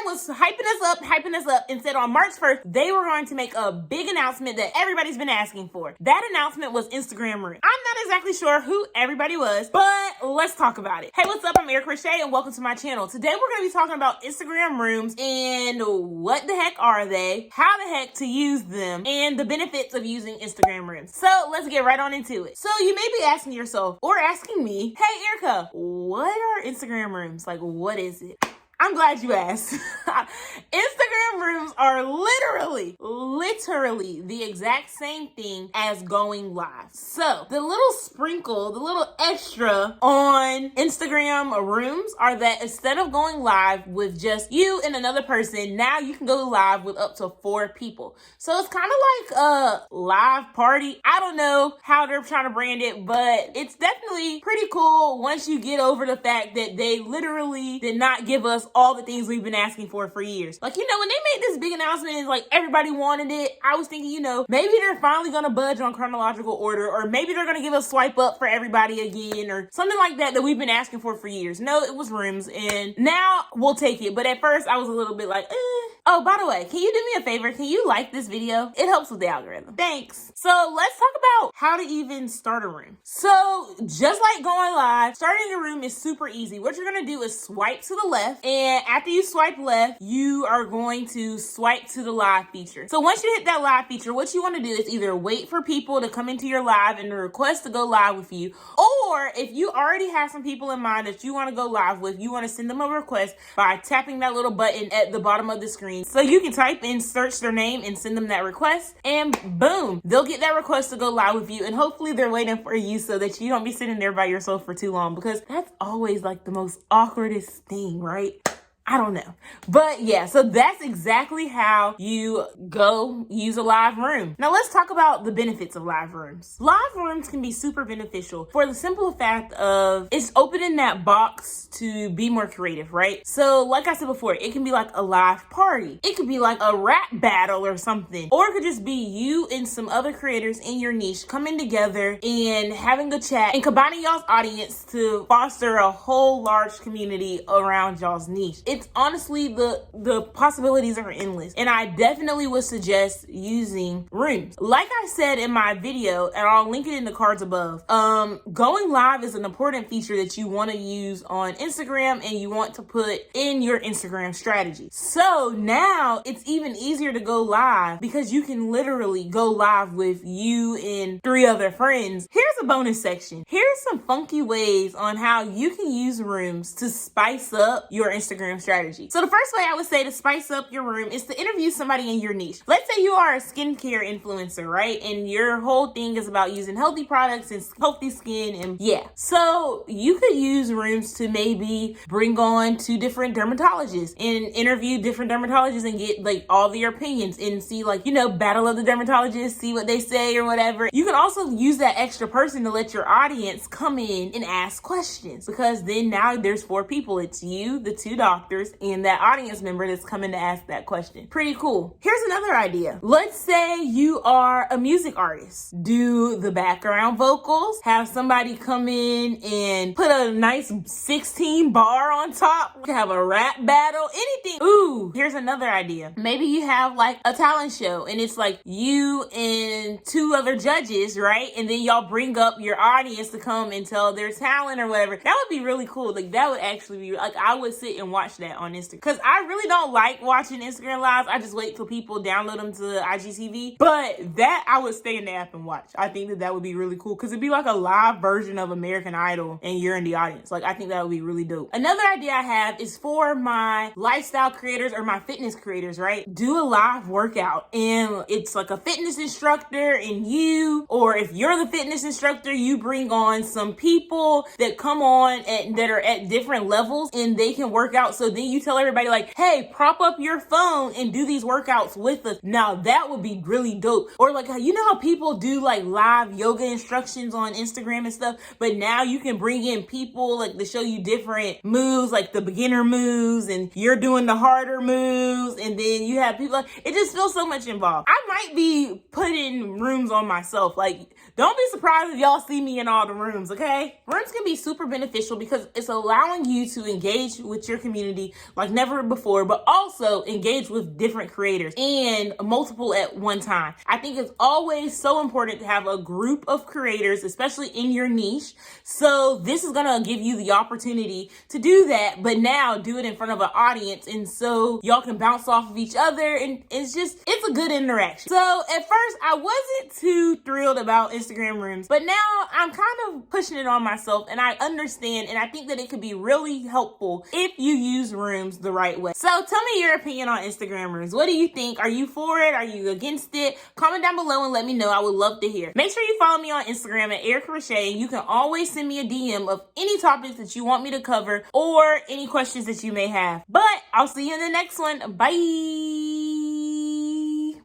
was hyping us up, and said on March 1st, they were going to make a big announcement that everybody's been asking for. That announcement was Instagram Rooms. I'm not exactly sure who everybody was, but let's talk about it. Hey, what's up? I'm Eric Rasha, and welcome to my channel. Today, we're going to be talking about Instagram Rooms and what the heck are they, how the heck to use them, and the benefits of using Instagram Rooms. So let's get right on into it. So you may be asking yourself, or asking me, hey Erica, what are Instagram Rooms? Like, what is it? I'm glad you asked. Instagram Rooms are literally the exact same thing as going live. So the little sprinkle, the little extra on Instagram Rooms are that instead of going live with just you and another person, now you can go live with up to 4 people. So it's kind of like a live party. I don't know how they're trying to brand it, but it's definitely pretty cool once you get over the fact that they literally did not give us all the things we've been asking for years. Like, when they made this big announcement and like everybody wanted it, I was thinking, maybe they're finally gonna budge on chronological order, or maybe they're gonna give us swipe up for everybody again, or something like that we've been asking for years. No, it was Rooms, and now we'll take it. But at first I was a little bit like, Oh, by the way, can you do me a favor? Can you like this video? It helps with the algorithm. Thanks. So let's talk about how to even start a room. So just like going live, starting a room is super easy. What you're gonna do is swipe to the left, and after you swipe left, you are going to swipe to the live feature. So once you hit that live feature, what you wanna do is either wait for people to come into your live and request to go live with you, or if you already have some people in mind that you wanna go live with, you wanna send them a request by tapping that little button at the bottom of the screen. So you can type in, search their name, and send them that request, and boom, they'll get that request to go live with you, and hopefully they're waiting for you so that you don't be sitting there by yourself for too long, because that's always like the most awkwardest thing, right? I don't know. But yeah, so that's exactly how you go use a live room. Now let's talk about the benefits of live rooms. Live rooms can be super beneficial for the simple fact of it's opening that box to be more creative, right? So like I said before, it can be like a live party. It could be like a rap battle or something. Or it could just be you and some other creators in your niche coming together and having a chat and combining y'all's audience to foster a whole large community around y'all's niche. It's honestly, the possibilities are endless, and I definitely would suggest using Rooms. Like I said in my video, and I'll link it in the cards above, going live is an important feature that you want to use on Instagram and you want to put in your Instagram strategy. So now it's even easier to go live because you can literally go live with you and 3 other friends. Here's a bonus section. Here's some funky ways on how you can use Rooms to spice up your Instagram strategy. So the first way I would say to spice up your room is to interview somebody in your niche. Let's say you are a skincare influencer, right? And your whole thing is about using healthy products and healthy skin, and yeah. So you could use Rooms to maybe bring on 2 different dermatologists and interview different dermatologists and get like all their opinions and see like, battle of the dermatologists, see what they say or whatever. You can also use that extra person to let your audience come in and ask questions, because then now there's 4 people. It's you, the 2 doctors, and that audience member that's coming to ask that question. Pretty cool. Here's another idea. Let's say you are a music artist. Do the background vocals, have somebody come in and put a nice 16 bar on top, have a rap battle, anything. Ooh, here's another idea. Maybe you have like a talent show and it's like you and 2 other judges, right? And then y'all bring up your audience to come and tell their talent or whatever. That would be really cool. Like that would actually be like, I would sit and watch that on Instagram, because I really don't like watching Instagram lives. I just wait till people download them to IGTV. But that I would stay in the app and watch. I think that would be really cool, because it'd be like a live version of American Idol and you're in the audience. Like I think that would be really dope. Another idea I have is for my lifestyle creators or my fitness creators, right? Do a live workout, and it's like a fitness instructor and you, or if you're the fitness instructor, you bring on some people that come on that are at different levels and they can work out. So then you tell everybody like, hey, prop up your phone and do these workouts with us. Now that would be really dope. Or like, how people do like live yoga instructions on Instagram and stuff, but now you can bring in people like to show you different moves, like the beginner moves, and you're doing the harder moves, and then you have people like, it just feels so much involved. I might be putting Rooms on myself. Like, don't be surprised if y'all see me in all the rooms, okay? Rooms can be super beneficial because it's allowing you to engage with your community community like never before, but also engage with different creators and multiple at one time. I think it's always so important to have a group of creators, especially in your niche. So this is gonna give you the opportunity to do that, but now do it in front of an audience, and so y'all can bounce off of each other, and it's a good interaction. So at first I wasn't too thrilled about Instagram rooms, but now I'm kind of pushing it on myself, and I understand, and I think that it could be really helpful if you use rooms the right way. So tell me your opinion on Instagram rooms. What do you think? Are you for it? Are you against it? Comment down below and let me know. I would love to hear. Make sure you follow me on Instagram at Erica Rasha, and you can always send me a DM of any topics that you want me to cover or any questions that you may have. But I'll see you in the next one. Bye.